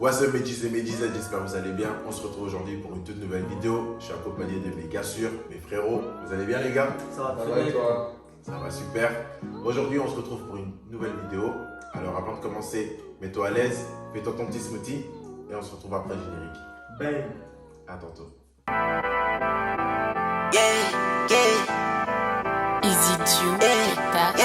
What's up Métis et Médisettes, j'espère que vous allez bien. On se retrouve aujourd'hui pour une toute nouvelle vidéo. Je suis accompagné de mes gars sûrs, mes frérots. Vous allez bien les gars? Ça va très bien toi? Ça va super. Aujourd'hui on se retrouve pour une nouvelle vidéo. Alors avant de commencer, mets-toi à l'aise, fais-toi ton petit smoothie et on se retrouve après le générique. Bang. À tantôt. Easy Jew, back.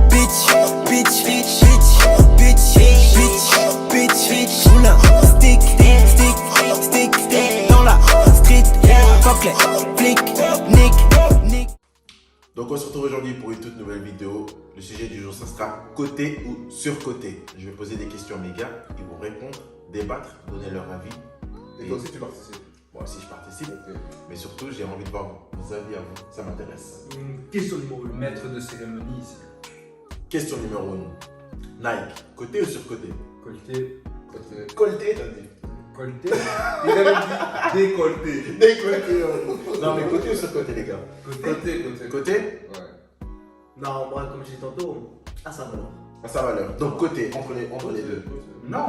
Bitch, bitch, bitch, bitch, bitch, bitch, bitch, bitch. Oula, stick, stick, stick, stick dans la street. Fuck les flics, nick. Donc on se retrouve aujourd'hui pour une toute nouvelle vidéo. Le sujet du jour, ça sera côté ou surcoté. Je vais poser des questions à mes gars, ils vont répondre, débattre, donner leur avis. Et toi aussi tu participes? Moi aussi je participe, Ok. mais surtout j'ai envie de voir vos avis à vous, ça m'intéresse. Question numéro 1. Maître de cérémonie ici. Question numéro 1. Nike, côté ou surcoté? Colleté. Côté. Colleté, t'as dit. Colleté. Il avait dit décolleté. Décolleté. Non mais côté ou surcoté les gars? Côté. Côté? Ouais. Non, moi, comme j'ai dit tantôt, ça va non. À sa valeur. Donc côté, entre les deux. Non.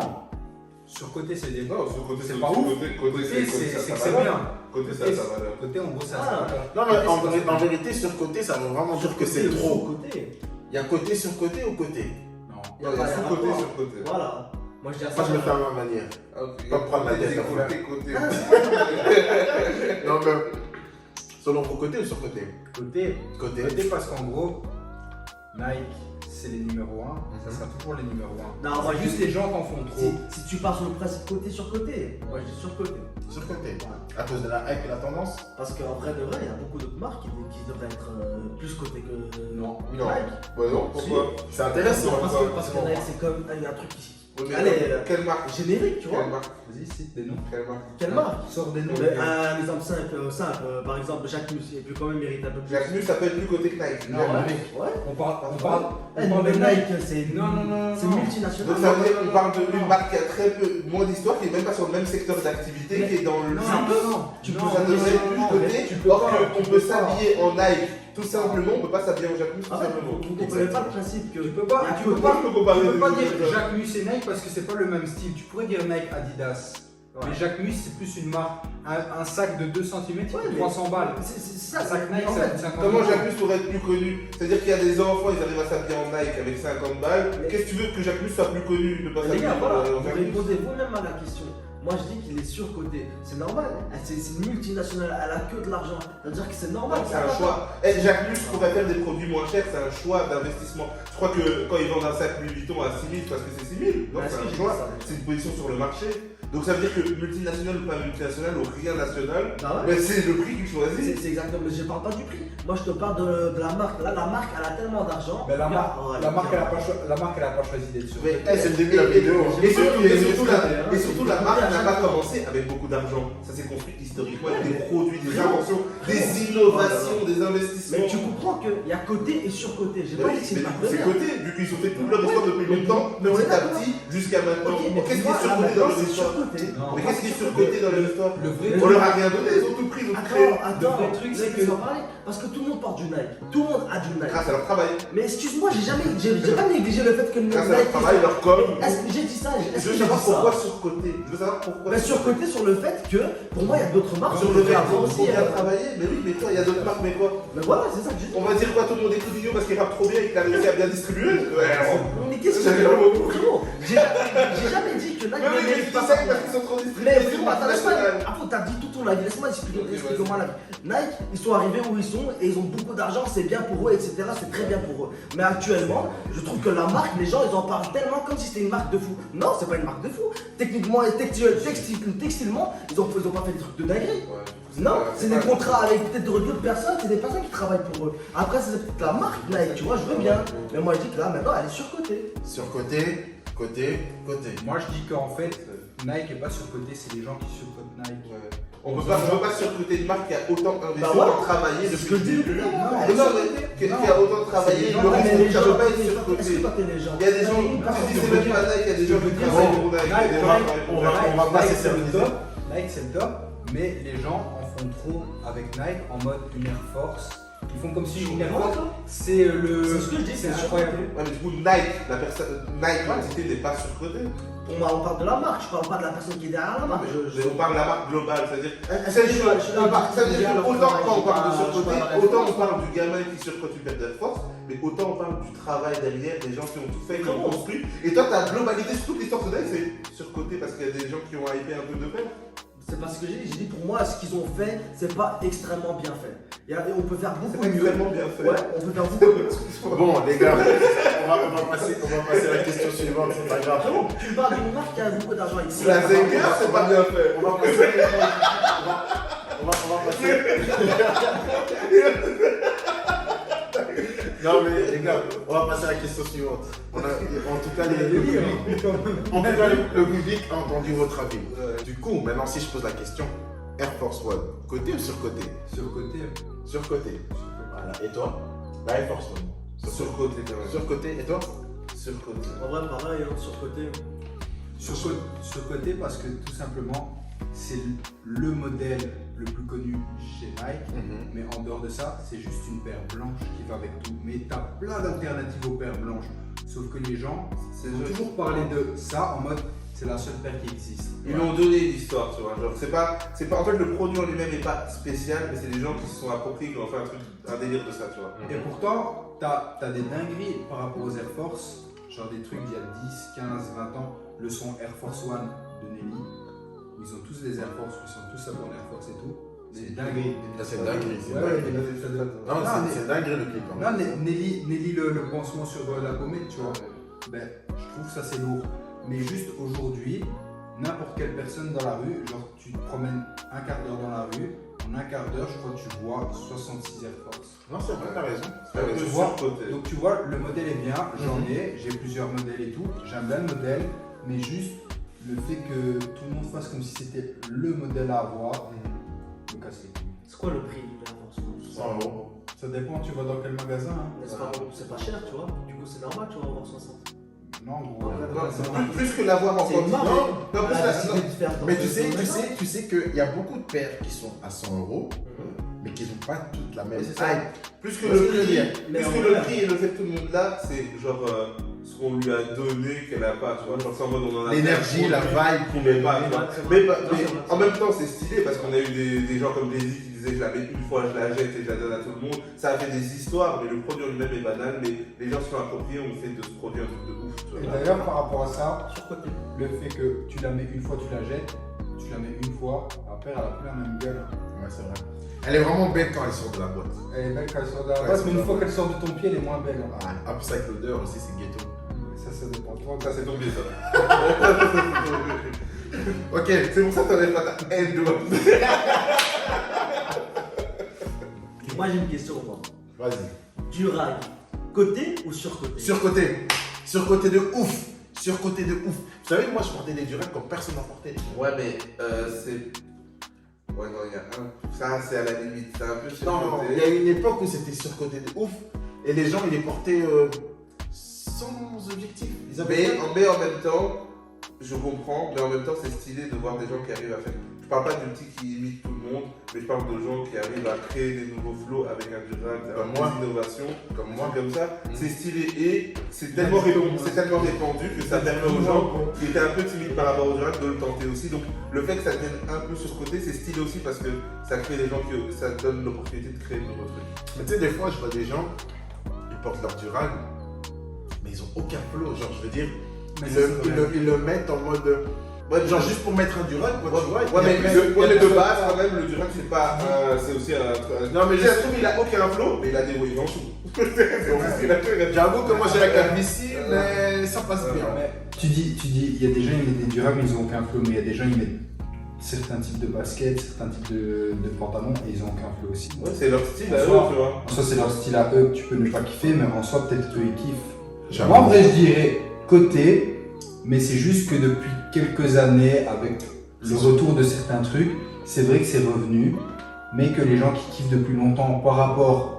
Surcoté, c'est des. Non, sur côté C'est pas ouf. Côté, Côté, c'est que c'est bien. Côté, ça a sa valeur. Côté, en gros, ça Ah. se Non mais en vérité, surcoté, ça veut vraiment dire que c'est trop. Côté. Il y a côté, surcoté ou côté? Non. Il y a sous-côté, rapport. sur côté. Voilà. Moi, je dis Moi je me fais à ma manière. Ah, ok. Pas prendre la tête, Décolleté, côté. Non mais, selon vos côtés ou surcoté? Côté. Côté. Côté parce qu'en gros, Nike, c'est les numéros 1. Ça sera toujours les numéros 1. Non, moi, C'est juste les gens t'en font trop. Si tu pars sur le principe côté sur côté, moi je dis sur côté. Surcoté. À cause de la hype et la tendance? Parce qu'en vrai de vrai, il y a beaucoup d'autres marques qui devraient être plus côté que Non. Non. Nike. Bah non, pourquoi? C'est intéressant. Parce que Nike, c'est comme il y a un truc ici. Oui, mais Allez, quelle marque? générique, tu vois. Quelle marque? Vas-y, cite des noms. Quelle marque? Quelle marque? Sors des noms. Un exemple simple, par exemple Jacques Mus, il peut quand même mériter un peu plus. Jacques Mus s'appelle plus côté que Nike. Non, Jamais. mec. Ouais. On parle Mais de Nike, c'est Non. c'est multinational. Donc ça veut dire qu'on parle d'une marque qui a très peu moins d'histoire, qui est même pas sur le même secteur d'activité, Mais- qui est dans le. Non, Tu peux Ça devrait être plus côté. tu peux Or pas. qu'on peut s'habiller en Nike, tout simplement, on peut pas s'habiller en Jacques Mus, tout En fait, simplement. vous comprenez pas le principe que. Tu peux pas, Il y a tu que peux pas, je peux comparer tu peux les pas deux dire choses. Jacques Mus et Nike parce que c'est pas le même style. Tu pourrais dire Nike Adidas. Ouais. Mais Jacques Mus c'est plus une marque. Un sac de 2 cm Ouais, coûte mais- 300 balles. C'est ça, Un sac Nike en ça fait. coûte 50 Comment euros. Jacques Mus pourrait être plus connu? C'est-à-dire qu'il y a des enfants, ils arrivent à s'habiller en Nike avec 50 balles. Mais- Qu'est-ce que tu veux que Jacques Mus soit plus connu? Ne pas Les s'habiller gars, voilà, en vous Jacques Mus. répondez vous-même à la question. Moi je dis qu'il est surcoté. C'est normal. C'est une multinationale, elle a que de l'argent. C'est-à-dire que c'est normal. C'est un choix. Jacques Mus pourrait faire des produits moins chers, c'est un choix d'investissement. Je crois que quand ils vendent un sac Louis Vuitton à 6 000, parce que c'est 6 000, donc Ouais, c'est est-ce que un j'ai choix. dit ça C'est une position sur le marché. Donc ça veut dire que multinational ou pas multinational ou rien national, Bah ouais. mais c'est le prix qu'ils choisissent. C'est exactement, mais je parle pas du prix. Moi je te parle de la marque. Là, la marque elle a tellement d'argent. Mais la Oh, marque elle a pas choisi d'être sur. Mais- C'est le début de la vidéo. Et surtout, la marque n'a pas commencé avec beaucoup d'argent. Ça s'est construit historiquement avec des produits, des inventions, des innovations, des investissements. Mais tu comprends qu'il y a côté et surcoté. J'ai Mais pas oui, dit que c'est mais une marque de c'est merde. côté, vu qu'ils ont fait toute leur histoire depuis longtemps, mais on est petit à d'accord. petit, jusqu'à maintenant. Ok, mais Qu'est-ce qui moi, est surcoté là, dans leur c'est histoire? surcoté. Non. Mais qu'est-ce qui est surcoté dans leur histoire? Le vrai On leur a rien donné, ils ont tout pris, ils ont tout créé. Attends, Le vrai truc, c'est que- laisse-moi parler. Parce que tout le monde porte du Nike. Tout le monde a du Nike. Grâce à leur travail, Mais excuse-moi, j'ai pas négligé le fait que le grâce à leur travail, leur com. Est-ce que j'ai dit ça? Je Est-ce veux que j'ai savoir dit ça? pourquoi surcoté. Je veux savoir pourquoi. Mais surcoté sur le fait que, pour moi, il y a d'autres marques. Sur le fait avant qu'ils ont bien aussi. travaillé. Mais oui, mais toi, il y a d'autres marques, mais quoi? Mais voilà, c'est ça que je dis. On va dire quoi? Tout le monde est Coutinho parce qu'il rappe trop bien et qu'il a réussi à bien distribuer? Ouais, Mais qu'est-ce que J'avais le mot. frérot, j'ai jamais dit que Nike Mais oui, ne mais mérite tu pas sais ça. parce qu'ils sont trop distribués. Mais c'est frérot, attends, laisse-moi. national. Après, t'as dit tout ton avis. Laisse-moi expliquer Ok, moi la vie. Nike, ils sont arrivés où ils sont et ils ont beaucoup d'argent, c'est bien pour eux, etc. C'est très bien pour eux. Mais actuellement, je trouve que la marque, les gens, ils en parlent tellement comme si c'était une marque de fou. Non, c'est pas une marque de fou. Techniquement et textilement, ils ont pas fait des trucs de dinguerie. Ouais, Non, pas- c'est pas- des contrats avec peut-être d'autres personnes, c'est des personnes qui travaillent pour eux. Après, c'est peut-être la marque Nike, tu vois, je veux bien. Mais moi, je dis que là, maintenant, elle est surcotée. Surcoté, côté. Moi je dis qu'en fait Nike est pas surcoté, c'est les gens qui surcotent Nike. Ouais. On peut pas surcoter une marque qui a autant investi, Bah voilà. autant travaillé C'est ce que je dis. depuis le début. Non, Elle est non, surcotée. Qui non. a autant travaillé, C'est le des gens- reste, mais les ça gens, peut pas être est-ce que surcoté. toi, t'es les gens? Il y a des gens, tu dis c'est même pas Nike, il y a des gens qui travaillent pour Nike, il y a des gens qui travaillent pour Nike. on va pas Nike, c'est le s'éterniser. top. Nike c'est le top, mais les gens en font trop avec Nike en mode une Air Force. Ils font comme si une Air Force c'est le. C'est ce que je dis, c'est incroyable. Ouais, mais du coup, Nike, la personne, Nike, l'entité n'est pas surcotée. Pour moi, on parle de la marque, je parle pas de la personne qui est derrière la marque. Mais on parle de la marque globale, c'est-à-dire. Est-ce Ça que veut je- dire je- autant quand on parle de je surcoté, parle de autant on Force. parle du gamin qui surcote une paire d'Air Force, mais autant on parle du travail derrière, des gens qui ont tout fait, qui ont Comment construit. Et toi, ta globalité sur toute l'histoire de Nike, c'est surcoté parce qu'il y a des gens qui ont hypé un peu de paire. C'est pas ce que j'ai dit pour moi, ce qu'ils ont fait, c'est pas extrêmement bien fait. On peut faire beaucoup C'est mieux. extrêmement bien fait. Ouais, on peut faire beaucoup mieux. Bon, les gars, on va passer à la question suivante, c'est pas grave. Frérot, tu me parles d'une marque qui a beaucoup d'argent ici. La Zenger, c'est pas bien fait. On va passer. On va passer. Non mais les gars, on va passer à la question suivante. En tout cas, le public a entendu votre avis. Du coup, maintenant si je pose la question, Air Force One, côté ou surcoté? Surcoté. Surcoté. Voilà. Et toi? Bah, Air Force One. Surcoté quand même. Surcoté. Et toi? Surcoté. En vrai, pareil, surcoté. Surcoté parce que tout simplement, c'est le modèle le plus connu chez Nike. Mais en dehors de ça, c'est juste une paire blanche qui va avec tout. Mais tu as plein d'alternatives aux paires blanches. Sauf que les gens vont toujours parler de ça en mode c'est la seule paire qui existe. Ils lui ont donné l'histoire, tu vois. Genre, c'est pas, en fait, le produit en lui-même n'est pas spécial, mais c'est des gens qui se sont appropriés, qui ont fait un délire de ça, tu vois. Et pourtant, t'as des dingueries par rapport aux Air Force, genre des trucs d'il y a 10, 15, 20 ans. Le son Air Force One de Nelly, où ils ont tous des Air Force, ils sont tous sabons Air Force et tout. C'est dinguerie. C'est dinguerie. C'est Ouais, dinguerie. Non, c'est dinguerie le clip. Non, Nelly le pansement sur la pommette, tu vois. Ben, je trouve ça c'est lourd. Mais juste aujourd'hui, n'importe quelle personne dans la rue, genre tu te promènes un quart d'heure dans la rue, en un quart d'heure, je crois que tu vois 66 Air Force. Non, c'est vrai, t'as raison. Tu vois, donc tu vois, le modèle est bien, j'ai plusieurs modèles et tout, j'aime bien le modèle, mais juste le fait que tout le monde fasse comme si c'était le modèle à avoir, me casse les couilles. C'est quoi le prix de la Force One? 100 €. Ça dépend, tu vas dans quel magasin. Hein. C'est pas cher, tu vois. Du coup, c'est normal, tu vas avoir 60. Non, gros. Plus que l'avoir en C'est une quantité. marque. Non, plus Elle a la- décidé de faire dans Mais ce- tu sais qu'il y a beaucoup de paires qui sont à 100 €, mais qui n'ont pas toutes la même Mais c'est ça. taille. Plus que Parce le que je veux prix, dire, mais plus en que vrai- le prix et le fait que tout le monde l'a, c'est genre ce qu'on lui a donné qu'elle n'a pas, tu vois. Genre, c'est en mode on en a L'énergie, fait la un produit vibe qu'il met pas, tu vois. Ouais, c'est Mais, vrai. mais Non, c'est vrai. en même temps, c'est stylé parce qu'on a eu des gens comme Daisy qui disaient je la mets une fois, je la jette et je la donne à tout le monde. Ça a fait des histoires, mais le produit en lui-même est banal. Mais les gens se sont appropriés, on fait de ce produit un truc de ouf, tu Et vois. d'ailleurs, par rapport à ça, Surcoté. le fait que tu la mets une fois, tu la jettes, tu la mets une fois, après elle a plus la même gueule. Ouais, c'est vrai. Elle est vraiment belle quand elle sort de la boîte. Elle est belle quand elle sort de la Ouais, base, c'est mais une ça. fois qu'elle sort de ton pied, elle est moins belle. Ah, en plus avec l'odeur aussi, c'est ghetto. Ça dépend. Toi, Ça, c'est tombé, ça. Ok, C'est pour ça que t'enlèves pas ta haine de moi. Moi, j'ai une question, moi. vas-y. Durag, côté ou surcoté? Surcoté. Surcoté de ouf. Surcoté de ouf. Vous savez, moi, je portais des durags comme personne n'en portait. Ouais, mais c'est. Ouais, non, il y a un. Ça, c'est à la limite. C'est un peu Non, non, non. Il y a une époque où c'était surcoté de ouf. Et les gens, ils les portaient sans objectif. Ils avaient Mais en même temps, je comprends, mais en même temps, c'est stylé de voir des gens qui arrivent à faire. Je parle pas d'une petite qui imite tout le monde, mais je parle de gens qui arrivent à créer des nouveaux flows avec un durag, Comme avec moi. des innovations, comme des moi. trucs comme ça. C'est stylé et c'est tellement répandu que ça permet aux gens qui étaient un peu timides par rapport au durag de le tenter aussi. Donc le fait que ça vienne un peu sur côté, c'est stylé aussi parce que ça crée des gens qui ça donne l'opportunité de créer de nouveaux trucs. Mais tu sais, des fois, je vois des gens, ils portent leur durag, mais ils ont aucun flow. Genre, je veux dire, Mais ils le mettent en mode. Ouais, genre juste pour mettre un durag, quoi, tu vois. Ouais, mais de base, quand même, le durag, c'est pas. C'est aussi un. Non, mais Je trouve qu'il a aucun flow, mais il a des waves en dessous. J'avoue que moi j'ai la calvitie, mais ça passe bien. Mais tu dis, il y a des gens qui mettent des durags, mais ils n'ont aucun flow, mais il y a des gens qui mettent certains types de baskets, certains types de pantalons, et ils n'ont aucun flow aussi. Ouais, c'est leur style à eux, Soit- tu vois. En soi, c'est leur style à eux que tu peux ne pas kiffer, mais en soi, peut-être qu'ils kiffent. J'avoue. Moi, en vrai, je dirais côté, mais c'est juste que depuis quelques années, avec le retour de certains trucs, c'est vrai que c'est revenu, mais que les gens qui kiffent depuis longtemps par rapport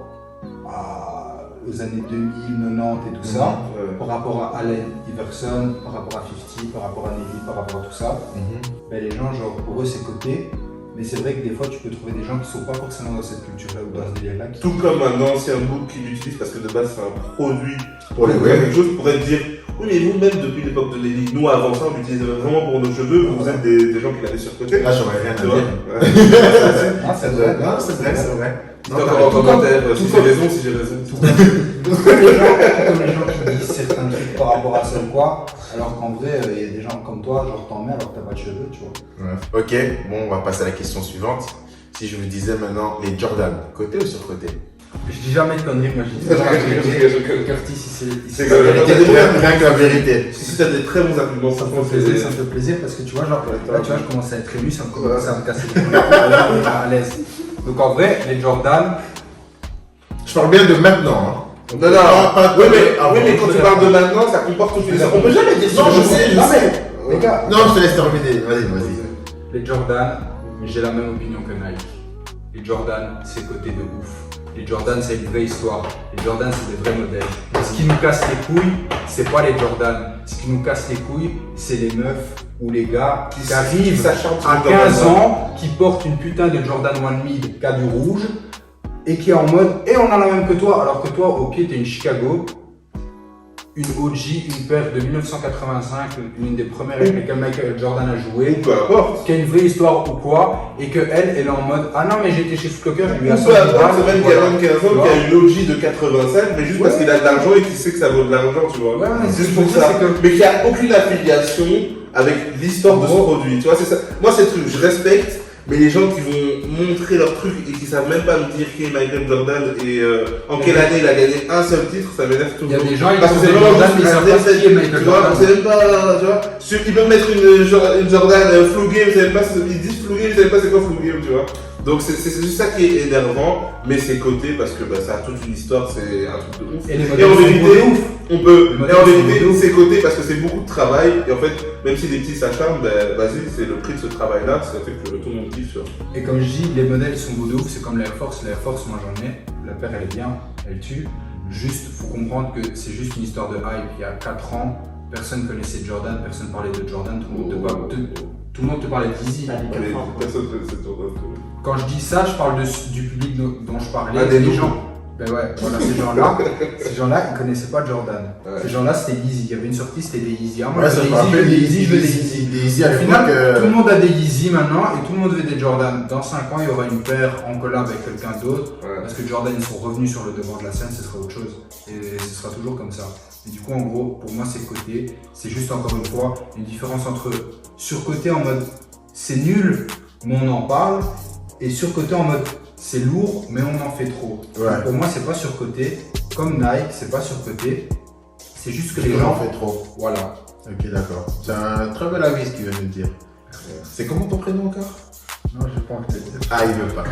aux années 2000, 90 et tout ça, par rapport à Allen Iverson, par rapport à 50, par rapport à Nelly, par rapport à tout ça, ben les gens, genre, pour eux, c'est côté, Mais c'est vrai que des fois, tu peux trouver des gens qui sont pas forcément dans cette culture-là ou dans ce délire-là. Tout comme un ancien book qui l'utilise parce que de base c'est un produit pour les quelque chose pourrait te dire oui mais vous même depuis l'époque de Nelly, nous avant ça on l'utilisait vraiment pour nos cheveux, vous êtes des gens qui l'avaient surcoté. Là, j'aurais rien à Tu vois. dire. Ah, c'est vrai. Non, c'est vrai, c'est vrai. Dis encore en commentaire si j'ai raison, si j'ai raison. Comme les gens qui disent certains trucs par rapport à ça ou quoi, alors qu'en vrai, il y a des gens comme toi, genre t'en mets alors que t'as pas de cheveux, tu vois. Ouais. Ok, bon, on va passer à la question suivante. Si je vous disais maintenant les Jordan, côté ou surcoté? Je dis jamais de conneries, moi je dis Curtis, C'est Rien que la vérité. Si t'as des très bons arguments, ça me fait plaisir parce que tu vois, genre, là, tu vois, je commence à être ému, ça me commence à me casser les couilles, à l'aise. Donc en vrai, les Jordan, Je parle bien de maintenant. Hein. Non, oui, mais quand tu parles de maintenant, ça comporte toutes les. On peut jamais dire ça. Non, je sais. les gars, Non, je te laisse terminer. Vas-y. les Jordan, j'ai la même opinion que Nike. Les Jordan, c'est côté de ouf. Les Jordan, c'est une vraie histoire. Les Jordan, c'est des vrais modèles. Ce qui nous casse les couilles, c'est pas les Jordan. Ce qui nous casse les couilles, c'est les meufs ou les gars qui arrivent à 15 ans, qui portent une putain de Jordan One Mid qui a du rouge et qui est en mode et on a la même que toi, alors que toi, ok, t'es une Chicago, une OG, une paire de 1985, l'une des premières avec lesquelles Michael Jordan a joué, Peu importe. qui a une vraie histoire ou quoi, et que elle est en mode ah non mais j'ai été chez Foot Locker, je lui ai Peu importe, c'est même qu'il y a 25 ans qui a une logie de 85, mais juste parce qu'il a de l'argent et qu'il sait que ça vaut de l'argent, tu vois. Ouais, mais c'est juste ce que pour je veux ça. dire, c'est que- Mais qu'il n'y a aucune affiliation avec l'histoire de ce produit, tu vois, c'est ça. Moi, c'est le truc, je respecte, mais les gens qui vont montrer leur truc et qui savent même pas me dire qui est Michael Jordan et en quelle année il a gagné un seul titre, ça m'énerve Il y a toujours. des gens, ils Parce que font c'est des vraiment Jordan, mais ils juste savent un pas qui est Michael tu vois, Jordan. on sait même pas, tu vois. Ils peuvent mettre une Jordan Flu Game, ils savent pas, ils disent Flu Game, ils savent pas c'est quoi Flu Game, tu vois. Donc c'est juste ça qui est énervant, mais c'est coté parce que bah, ça a toute une histoire, c'est un truc de ouf. Et les Et modèles en sont vérité, beaux de ouf. on peut, Les et modèles en sont vérité, beaux de ouf. c'est coté parce que c'est beaucoup de travail, et en fait, même si des petits s'acharnent, ben vas-y, c'est le prix de ce travail-là, ça fait que tout le monde kiffe, tu vois. Et comme je dis, les modèles sont beaux de ouf, c'est comme l'Air Force. L'Air Force, moi j'en ai, la paire elle est bien, elle tue. Juste, faut comprendre que c'est juste une histoire de hype. Il y a 4 ans, personne connaissait Jordan, personne parlait de Jordan, tout le monde te parlait d'Easy. Allez, personne ne sait Jordan. Quand je dis ça, je parle du public dont je parlais, Ah, des des nouveaux. gens. Ben ouais, voilà, ces gens-là, ils connaissaient pas Jordan. Ouais. Ces gens-là, c'était Yeezy. Il y avait une sortie, c'était des Yeezy. Ah, moi, Ouais, je ça veux me des rappelle Yeezy, je veux des Yeezy. des Yeezy à Au l'époque. final, tout le monde a des Yeezy maintenant et tout le monde veut des Jordan. Dans 5 ans, il y aura une paire en collab avec quelqu'un d'autre. Ouais. Parce que Jordan, ils sont revenus sur le devant de la scène, ce sera autre chose. Et ce sera toujours comme ça. Et du coup, en gros, pour moi, c'est côté. C'est juste encore une fois une différence entre surcoté en mode c'est nul, mais on en parle, et surcoté en mode c'est lourd, mais on en fait trop. Ouais. Donc pour moi, c'est pas surcoté. Comme Nike, c'est pas surcoté. C'est juste que Les les gens gens. fait trop. Voilà. Ok, d'accord. C'est un très bel avis ce qu'il vient de nous dire. C'est comment ton prénom encore? Non, je pas envie de le dire. Ah, il veut pas.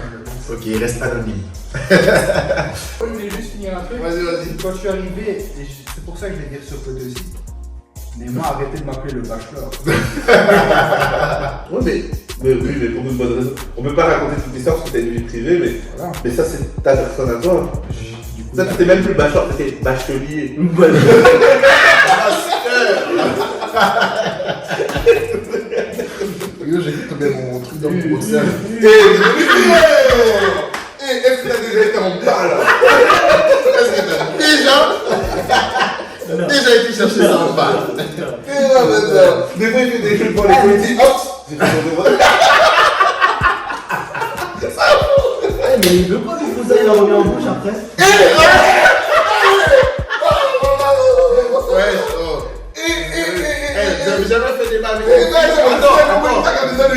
Ok, il reste anonyme. Je voulais juste finir un truc. Vas-y. Quand je suis arrivé, et c'est pour ça que je vais dire surcoté aussi. Neymar, arrêtez de m'appeler le bachelor. Ouais, mais oui, mais pour une bonne raison. On peut pas raconter toute l'histoire parce que t'as une vie privée, mais, Voilà. mais ça, c'est ta personne à toi. Du coup, Ça, t'étais même plus bachelor, t'étais bachelier. J'ai tombé mon truc dans mon boxeur. Est-ce que t'as déjà été en bas là? Est-ce que t'as déjà été chercher ça en bas? Des fois, il fait des trucs pour les politiques. Hop! J'ai fait ton devoir. Mais il veut pas du coup ça, il l'a remis en bouche après. Ouais, oh. Vous avez jamais fait des bains avec une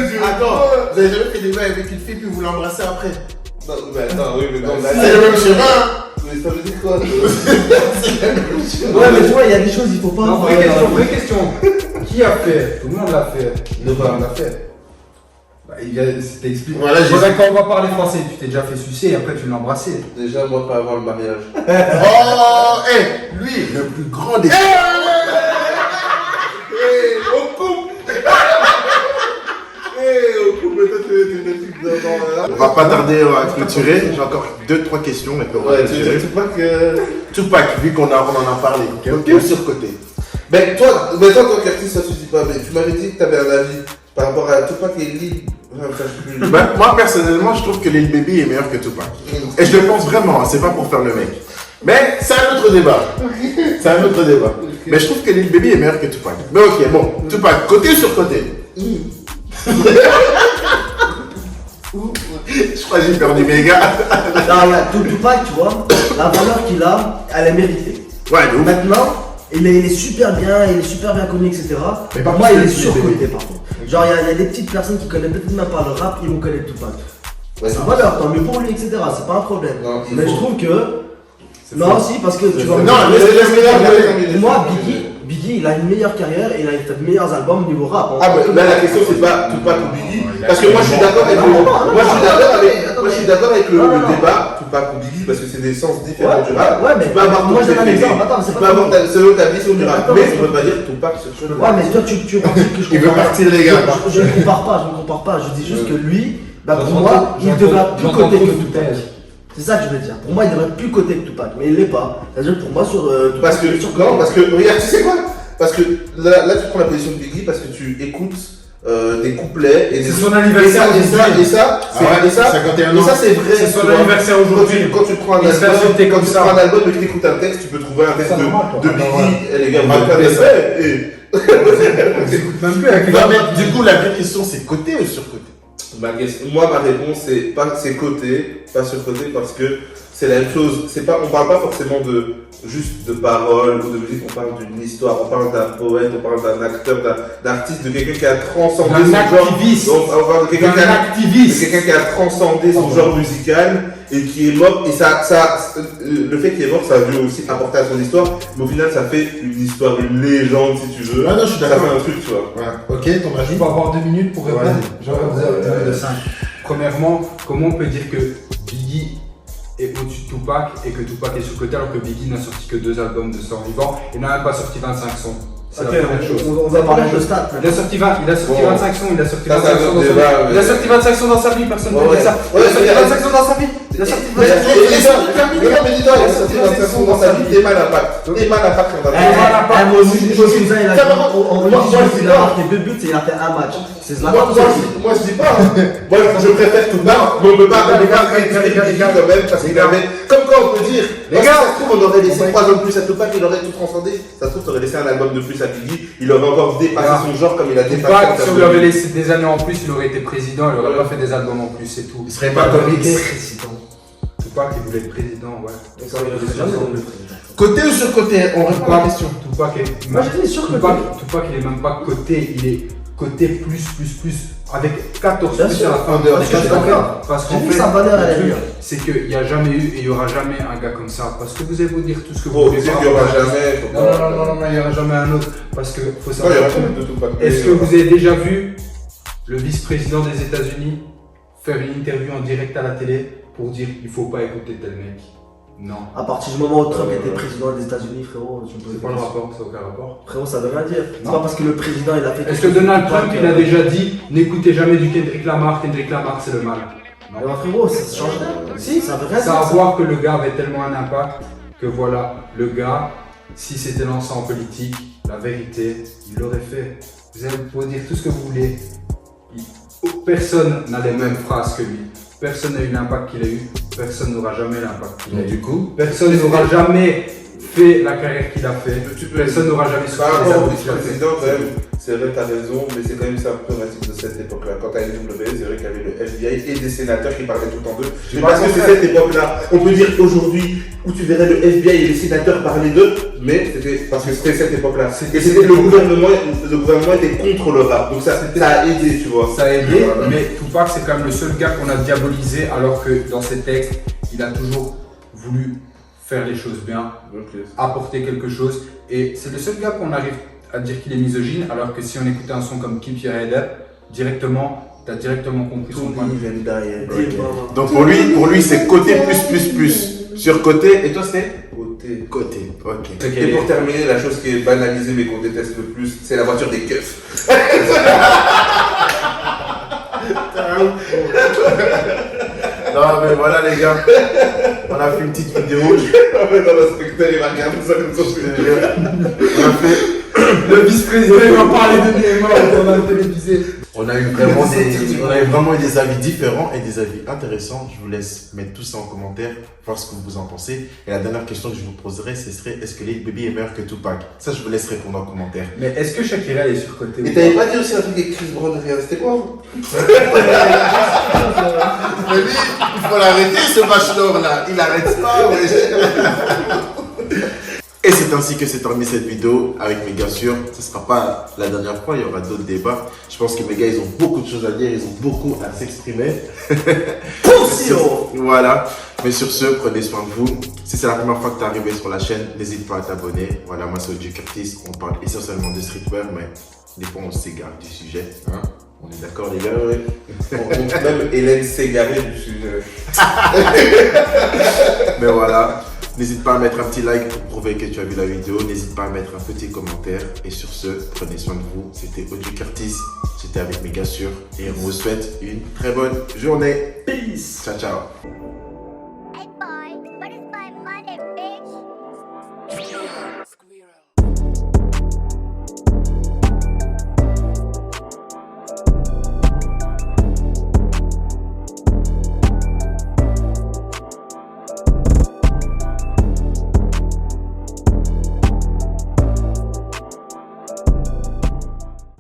fille? Attends, vous avez jamais fait des bains avec une fille puis vous l'embrassez après? Non, mais attends, oui, mais non, C'est le même chemin. Mais ça veut dire quoi? Ouais, mais tu vois, il y a des choses, il faut pas. non, vraie question. Qui a fait? Tout le monde l'a fait. Ne pas. On l'a fait. Bah, c'était expliqué. Voilà, j'ai- Quand on va parler français, tu t'es déjà fait sucer et après tu l'as embrassé. Déjà, moi, pas avant le mariage. Oh, lui, le plus grand des. On coupe! On coupe, mais toi, tu es des trucs là. On va pas tarder à clôturer. J'ai encore 2-3 questions, mais on va Ouais, tu clôturer. sais pas que. Tupac, vu qu'on en a parlé. Côté ou surcoté? Mais toi, Curtis, ça suffit pas. Mais tu m'avais dit que tu avais un avis par rapport à Tupac et Lil Bah, moi, personnellement, je trouve que Lil Baby est meilleur que Tupac. Et je le pense vraiment, hein, c'est pas pour faire le mec. Mais c'est un autre débat. C'est un autre débat. Mais je trouve que Lil Baby est meilleur que Tupac. Mais ok, bon, Tupac, côté sur côté. Je crois que j'ai perdu mes gars. Non, regarde, Tupac, tu vois, la valeur qu'il a, elle est méritée. Ouais, de ouf. Maintenant, il est super bien, il est super bien connu, etc. Mais Pour par moi, contre, il est c'est surcoté par contre. Genre, il y a des petites personnes qui connaissent peut-être même pas le rap, ils vont connaître Tupac. Ouais, C'est valeur, tant mieux pour lui, etc. C'est pas un problème. Non, il Mais je faut. trouve que. Non, si, parce que tu vois. Non, Pour moi, Biggie, il a une meilleure carrière et il a fait de meilleurs albums au niveau rap. Ah, mais là, la question, c'est pas Tupac ou Biggie. Parce que moi, je suis d'accord avec le. Moi, je suis d'accord avec le débat Tupac ou Biggie parce que c'est des sens différents du rap. Ouais, mais tu peux avoir moi, ton je donne un préféré. exemple. Attends, c'est Tu pas peux avoir selon ta vision du rap. Attends, Mais mais on peut pas dire Tupac sur le Ouais, mais toi, tu dis que je Il veut compare. partir, les gars. Je ne compare pas. Je dis juste que lui, bah, pour J'entends- moi, il j'entends- devrait plus j'entends côté trop que de Tupac. foutaise. C'est ça que je veux dire. Pour moi, il devrait plus côté que Tupac, mais il l'est pas. C'est-à-dire pour moi, sur Tupac, Parce que, il est sur non, parce que, regarde, tu sais quoi? Parce que là, tu prends la position de Biggie parce que tu écoutes des couplets et des. C'est son anniversaire Et ça, aujourd'hui. et ça, 51 et ans. ça, c'est vrai. C'est son tu vois. anniversaire aujourd'hui. Quand tu prends un Il se fait album, insulter quand comme tu ça. prends un album et que tu écoutes un texte, tu peux trouver un texte C'est normal, de toi. Biggie. Et les gars, On vous va avez connaître ça. Et Même plus avec les Non, mais du coup, la vraie question, c'est côté ou sur côté? moi, ma réponse, c'est côté, pas sur côté, parce que c'est la même chose. C'est pas, on parle pas forcément juste de paroles ou de musique, on parle d'une histoire, on parle d'un poète, on parle d'un acteur, d'un artiste, de quelqu'un qui a transcendé D'un son genre. activiste. On parle de quelqu'un Un qui a activiste. c'est quelqu'un qui a transcendé son genre musical et qui est mort. Et le fait qu'il est mort, ça a dû aussi apporter à son histoire. Mais au final, ça fait une histoire, une légende, si tu veux. Ah non, je suis Ça d'accord. fait un truc, tu vois. Ouais. Ok, ton avis? Je peux avoir 2 minutes pour répondre. Vas-y. J'aurais besoin de 5. Premièrement, comment on peut dire que Biggie est au-dessus de Tupac et que Tupac est sur-côté alors que Biggie n'a sorti que 2 albums de son vivant et n'a même pas sorti 25 sons? C'est la première chose. On va parler de stats. Il a sorti 25 sons, il a sorti Ça, 25 c'est un sons autre dans sa débat, vie. mais- Il a sorti 25 sons dans sa vie, personne ne Ouais, peut dire ça. ouais. Il a sorti Ouais, 25 sons dans sa vie. Il a sorti 25 sons dans sa vie, Théma l'impact. Théma l'impact, on va Il a marqué 2 buts et il a fait un match. C'est Zlatan. Moi je dis pas, moi je préfère tout bas, mais on peut pas critiquer Biggie quand même parce qu'il avait. Comme quand on peut dire, Les si gars, ça se trouve on aurait laissé 3 ans de plus à Tupac, il aurait tout transcendé. Ça se trouve t'aurais laissé un album de plus à Biggie, il aurait encore dépassé son genre comme il a dépassé. Tupac, si on lui avait laissé des années en plus, il aurait été président, il aurait pas fait des albums en plus, c'est tout. Il serait pas comme X. Tupac, il voulait être président, ouais. Côté ou sur côté? On répond à la question. Tupac est. Moi, je dis sur côté. Tupac, il est même pas côté, il est côté plus, avec 14 Bien plus sûr. à la fin. Parce que je suis d'accord. Parce J'ai qu'en dit fait, sa valeur, elle est le truc, meilleure. c'est qu'il n'y a jamais eu et il n'y aura jamais un gars comme ça. Parce que vous avez beau dire tout ce que vous Faut voulez. dire pas, qu'il y aura jamais. faut pas- Non, il n'y aura jamais un autre. Parce que faut Non, il y savoir. aura jamais de Tupac. Est-ce que vous avez déjà vu le vice-président des États-Unis faire une interview en direct à la télé pour dire il faut pas écouter tel mec? Non. À partir du moment où Trump était président des États-Unis, frérot, C'est pas le rapport, ça n'a aucun rapport. Frérot, ça veut rien dire. C'est Non. pas parce que le président il a fait. Est-ce que Donald Trump il a déjà dit n'écoutez jamais du Kendrick Lamar c'est le mal? Eh ben, frérot, ça change rien. Si, ça veut rien Ça a à dire. voir que le gars avait tellement un impact que voilà, le gars, si c'était lancé en politique, la vérité, il l'aurait fait. Vous avez beau dire tout ce que vous voulez, personne n'a les mêmes phrases que lui. Personne n'a eu l'impact qu'il a eu, personne n'aura jamais l'impact qu'il a eu. Du coup, Personne n'aura jamais fait la carrière qu'il a fait. Tu peux- Personne n'aura jamais Par sorti les rapport au albums qu'il a fait. vice-président, quand même, c'est vrai, t'as raison, mais c'est quand même symptomatique de cette époque-là. Quand t'as NW, c'est vrai qu'il y avait le FBI et des sénateurs qui parlaient tout le temps d'eux. Mais parce que c'est cette époque-là. On peut dire aujourd'hui où tu verrais le FBI et les sénateurs parler d'eux, mais c'était parce que c'était cette époque-là. Et c'était le gouvernement était contre le rap. Donc ça a aidé, tu vois. Ça a aidé, Voilà. mais Tupac c'est quand même le seul gars qu'on a diabolisé alors que dans ses textes, il a toujours voulu faire les choses bien, apporter quelque chose. Et c'est le seul gars qu'on arrive à dire qu'il est misogyne alors que si on écoutait un son comme Keep Your Head Up, directement, t'as directement compris son point de vue. donc pour lui c'est côté plus. Sur côté, et toi c'était? Côté. Côté, ok. Et pour terminer, la chose qui est banalisée mais qu'on déteste le plus, c'est la voiture des keufs. Non mais voilà les gars, on a fait une petite vidéo. Dans le spectacle, il va regarder ça comme ça. On a fait Le vice-président il va parler de Neymar au journal télévisé. On a eu vraiment des avis différents et des avis intéressants. Je vous laisse mettre tout ça en commentaire, voir ce que vous en pensez. Et la dernière question que je vous poserai, ce serait est-ce que Lil Baby est meilleur que Tupac? Ça, je vous laisse répondre en commentaire. Mais est-ce que Shakira elle est surcotée Et ou t'avais pas? pas dit aussi un truc avec Chris Brown, regarde, c'était quoi? Baby, il faut l'arrêter ce bachelor là. Il arrête pas, ouais. Et c'est ainsi que s'est terminée cette vidéo avec mes gars sûrs. Ce ne sera pas la dernière fois, il y aura d'autres débats. Je pense que mes gars, ils ont beaucoup de choses à dire, ils ont beaucoup à s'exprimer. Voilà. Mais sur ce, prenez soin de vous. Si c'est la première fois que tu es arrivé sur la chaîne, n'hésite pas à t'abonner. Voilà, moi c'est OG Curtis. On parle essentiellement de streetwear, mais des fois on s'égare du sujet. Hein, on est d'accord les gars? Ouais. Même Hélène s'est garée du sujet. Mais voilà. N'hésite pas à mettre un petit like pour prouver que tu as vu la vidéo. N'hésite pas à mettre un petit commentaire. Et sur ce, prenez soin de vous. C'était OG Curtis. J'étais avec mes gars sûrs. Et on vous souhaite une très bonne journée. Peace. Ciao, ciao.